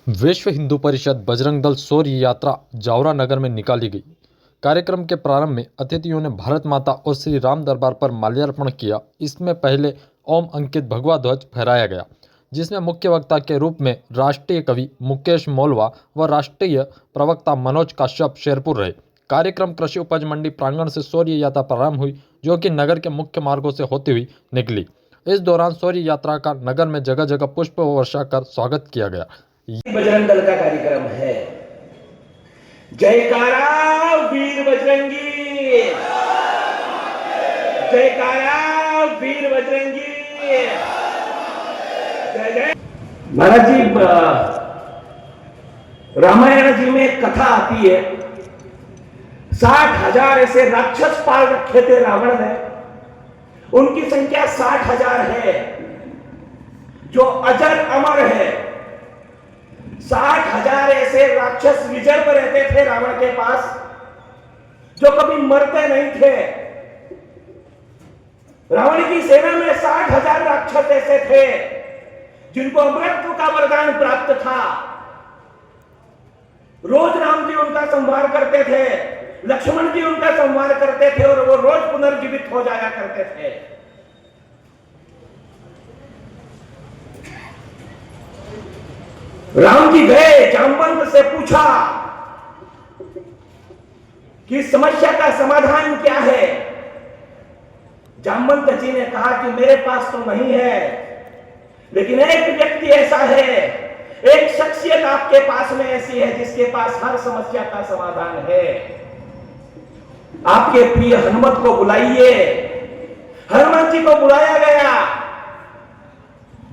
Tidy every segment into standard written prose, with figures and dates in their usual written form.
विश्व हिंदू परिषद बजरंग दल शौर्य यात्रा जावरा नगर में निकाली गई। कार्यक्रम के प्रारंभ में अतिथियों ने भारत माता और श्री राम दरबार पर माल्यार्पण किया। इसमें पहले ओम अंकित भगवा ध्वज फहराया गया, जिसमें मुख्य वक्ता के रूप में राष्ट्रीय कवि मुकेश मोलवा व राष्ट्रीय प्रवक्ता मनोज काश्यप शेरपुर रहे। कार्यक्रम कृषि उपज मंडी प्रांगण से शौर्य यात्रा प्रारंभ हुई, जो कि नगर के मुख्य मार्गों से होती हुई निकली। इस दौरान शौर्य यात्रा का नगर में जगह जगह पुष्प वर्षा कर स्वागत किया गया। बजरंग दल का कार्यक्रम है। जयकारा वीर बजरंगी, जयकारा वीर बजरंगी, जय जय। महाराज जी, रामायण जी में एक कथा आती है। 60,000 ऐसे राक्षस पाल रखे थे रावण ने। उनकी संख्या 60,000 है, जो अजर अमर है। 60,000 ऐसे राक्षस रिजर्व रहते थे रावण के पास, जो कभी मरते नहीं थे। रावण की सेना में 60,000 राक्षस ऐसे थे जिनको अमरत्व का वरदान प्राप्त था। रोज राम जी उनका संहार करते थे, लक्ष्मण जी उनका संहार करते थे और वो रोज पुनर्जीवित हो जाया करते थे। राम जी गए, जामवंत से पूछा कि समस्या का समाधान क्या है। जामवंत जी ने कहा कि मेरे पास तो नहीं है, लेकिन एक व्यक्ति ऐसा है, एक शख्सियत आपके पास में ऐसी है जिसके पास हर समस्या का समाधान है। आपके प्रिय हनुमत को बुलाइए। हनुमान जी को बुलाया गया।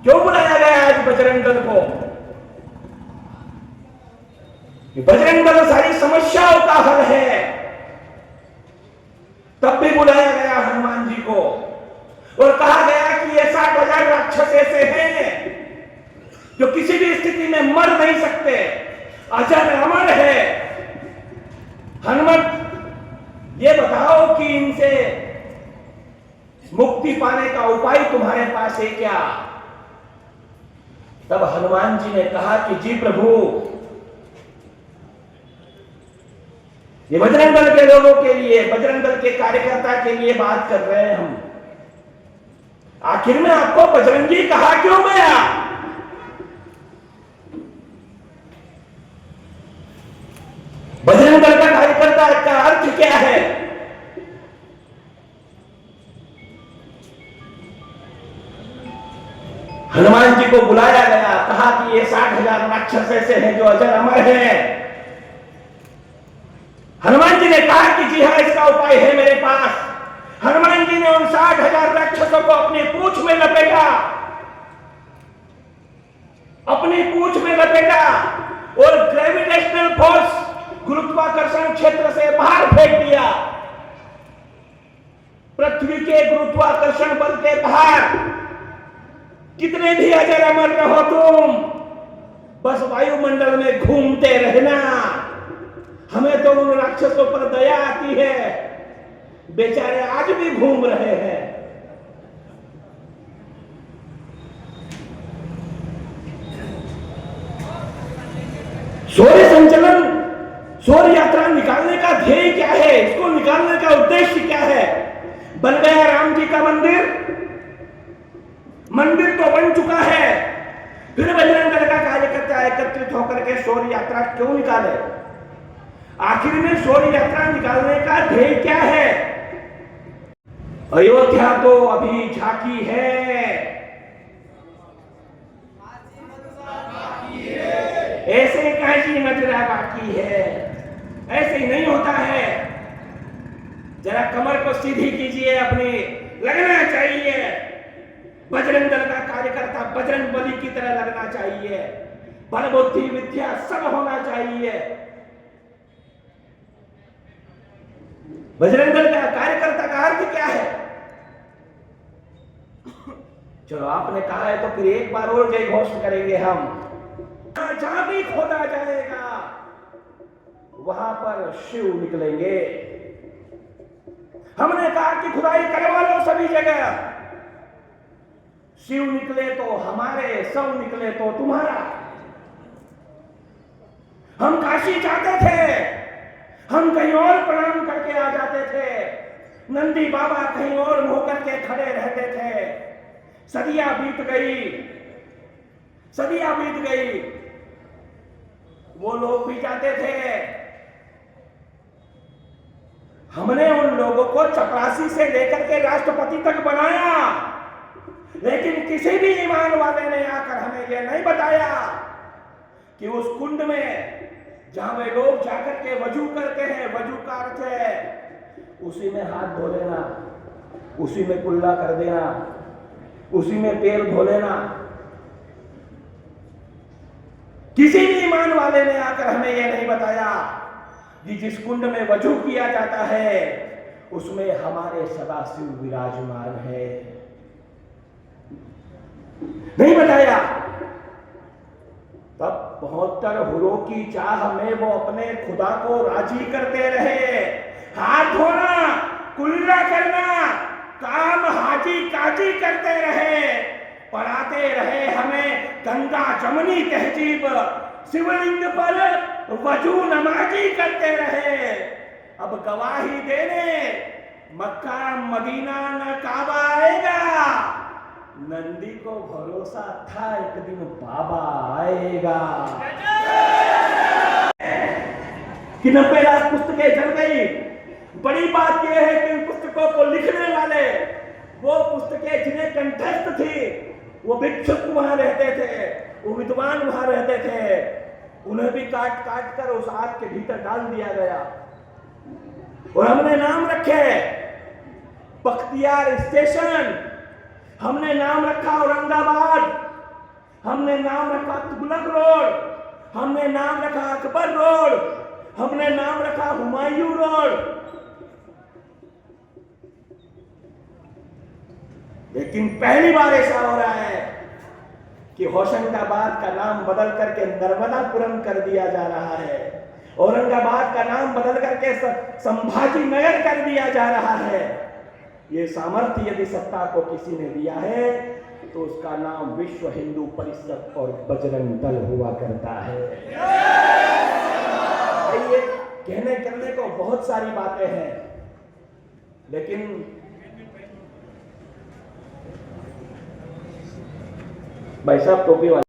क्यों बुलाया गया आज बजरंग दल को? बजरंग दल सारी समस्याओं का हल है। तब भी बुलाया गया हनुमान जी को और कहा गया कि ये 60,000 राक्षस ऐसे हैं जो किसी भी स्थिति में मर नहीं सकते, अजर अमर है। हनुमत, ये बताओ कि इनसे मुक्ति पाने का उपाय तुम्हारे पास है क्या? तब हनुमान जी ने कहा कि जी प्रभु, ये बजरंग दल के लोगों के लिए, बजरंग दल के कार्यकर्ता के लिए बात कर रहे हैं हम। आखिर में आपको बजरंगी कहा क्यों गया? बजरंग दल का कार्यकर्ता का अर्थ क्या है? हनुमान जी को बुलाया गया, कहा कि ये 60,000 राक्षस ऐसे हैं जो अजर अमर हैं। हनुमान जी ने कहा कि जी हां, इसका उपाय है मेरे पास। हनुमान जी ने उन 60,000 राक्षसों को अपनी पूंछ में लपेटा, अपनी पूंछ में लपेटा और ग्रेविटेशनल फोर्स, गुरुत्वाकर्षण क्षेत्र से बाहर फेंक दिया। पृथ्वी के गुरुत्वाकर्षण बल के बाहर कितने भी अजर अमर रहो तुम, बस वायुमंडल में घूमते रहना। हमें तो उन राक्षसों पर दया आती है, बेचारे आज भी घूम रहे हैं। शौर्य संचलन, शौर्य यात्रा निकालने का ध्येय क्या है? इसको निकालने का उद्देश्य क्या है? बन गया राम जी का मंदिर, मंदिर तो बन चुका है, फिर बजरंग दल का कार्यकर्ता एकत्रित होकर के शौर्य यात्रा क्यों निकाले? आखिर में शौर्य यात्रा निकालने का ध्येय क्या है? अयोध्या तो अभी झांकी है, ऐसे काशी मथुरा बाकी है। ऐसे ही नहीं होता है। जरा कमर को सीधी कीजिए अपनी, लगना चाहिए। बजरंग दल का कार्यकर्ता बजरंग बली की तरह लगना चाहिए। बल बुद्धि विद्या सब होना चाहिए। बजरंग दल का कार्यकर्ता का अर्थ क्या है? चलो, आपने कहा है तो फिर एक बार और जय घोष करेंगे हम। जहां भी खोदा जाएगा वहां पर शिव निकलेंगे। हमने कहा कि खुदाई करवा लो सभी जगह, शिव निकले तो हमारे, सब निकले तो तुम्हारा। हम काशी जाते थे, हम कहीं और प्रणाम करके आ जाते थे, नंदी बाबा कहीं और होकर के खड़े रहते थे। सदियां बीत गई, सदियां बीत गई, वो लोग भी जाते थे। हमने उन लोगों को चपरासी से लेकर के राष्ट्रपति तक बनाया, लेकिन किसी भी ईमान वाले ने आकर हमें यह नहीं बताया कि उस कुंड में जहां वे लोग जाकर के वजू करते हैं, वजू का अर्थ है उसी में हाथ धो लेना, उसी में कुल्ला कर देना, उसी में पैर धो लेना। किसी भी ईमान वाले ने आकर हमें यह नहीं बताया कि जिस कुंड में वजू किया जाता है उसमें हमारे सदाशिव विराजमान है। नहीं बताया। तब 72 हुरों की चाह में वो अपने खुदा को राजी करते रहे। हाथ धोना, कुल्ला करना, काम हाजी काजी करते रहे, पढ़ाते रहे हमें गंगा जमनी तहजीब, शिवलिंग पर वजू नमाजी करते रहे। अब गवाही देने मक्का मदीना न काबा आएगा। नंदी को भरोसा था एक दिन बाबा आएगा। कि 90 लाख पुस्तकें जल गई। बड़ी बात यह है कि इन पुस्तकों को लिखने वाले, वो पुस्तकें जिन्हें कंठस्थ थी, वो भिक्षुक वहां रहते थे, वो विद्वान वहां रहते थे, उन्हें भी काट काट कर उस आग के भीतर डाल दिया गया। और हमने नाम रखे बख्तियार स्टेशन, हमने नाम रखा औरंगाबाद, हमने नाम रखा तुगलक रोड, हमने नाम रखा अकबर रोड, हमने नाम रखा हुमायूं रोड। लेकिन पहली बार ऐसा हो रहा है कि होशंगाबाद का नाम बदल करके नर्मदापुरम कर दिया जा रहा है, औरंगाबाद का नाम बदल करके संभाजी नगर कर दिया जा रहा है। ये सामर्थ्य यदि सत्ता को किसी ने दिया है तो उसका नाम विश्व हिंदू परिषद और बजरंग दल हुआ करता है। ये कहने करने को बहुत सारी बातें हैं, लेकिन भाई साहब टोपी वाले